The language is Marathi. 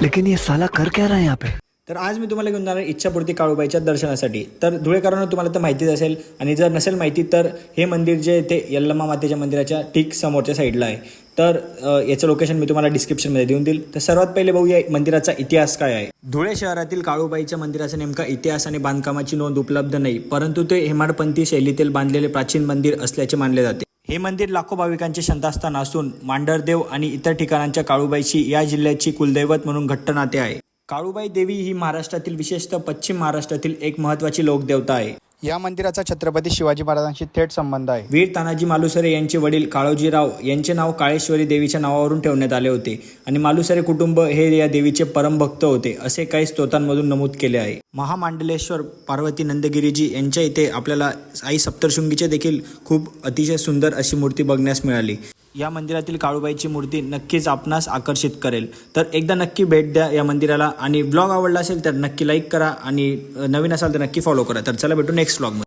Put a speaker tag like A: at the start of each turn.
A: लेकिन ये साला कर क्या रहा है यहाँ पे?
B: तर आज मी तुम्हाला घेऊन जाणार इच्छापूर्ती काळूबाईच्या दर्शनासाठी. तर धुळेकरांना तुम्हाला तर माहितीच असेल, आणि जर नसेल माहिती तर हे मंदिर जे ते यल्लम्मा मातेच्या मंदिराच्या ठीक समोरच्या साईडला आहे. तर याचं लोकेशन मी तुम्हाला डिस्क्रिप्शनमध्ये देऊन देईल. तर सर्वात पहिले बघूया मंदिराचा इतिहास काय आहे. धुळे शहरातील काळूबाईच्या मंदिराचा नेमका इतिहास आणि बांधकामाची नोंद उपलब्ध नाही, परंतु ते हेमाडपंथी शैलीतील बांधलेले प्राचीन मंदिर असल्याचे मानले जाते. हे मंदिर लाखो भाविकांचे श्रद्धास्थान असून मांढरदेव आणि इतर ठिकाणांच्या काळूबाईशी या जिल्ह्याची कुलदैवत म्हणून घट्ट नाते आहे. काळूबाई देवी ही महाराष्ट्रातील विशेषतः पश्चिम महाराष्ट्रातील एक महत्त्वाची लोकदेवता आहे.
C: या मंदिराचा छत्रपती शिवाजी महाराजांशी थेट संबंध आहे.
B: वीर तानाजी मालुसरे यांचे वडील काळोजीराव यांचे नाव काळेश्वरी देवीच्या नावावरून ठेवण्यात आले होते आणि मालुसरे कुटुंब हे या देवीचे परमभक्त होते, असे काही स्तोत्रांमधून नमूद केले आहे. महामांडलेश्वर पार्वती नंदगिरीजी यांच्या इथे आपल्याला आई सप्तशृंगीचे देखील खूप अतिशय सुंदर अशी मूर्ती बघण्यास मिळाली. या मंदिरातील काळूबाईची मूर्ती नक्कीच आपणास आकर्षित करेल. तर एकदा नक्की भेट द्या या मंदिराला, आणि ब्लॉग आवडला असेल तर नक्की लाईक करा, आणि नवीन असाल तर नक्की फॉलो करा. तर चला भेटू नेक्स्ट ब्लॉगमध्ये.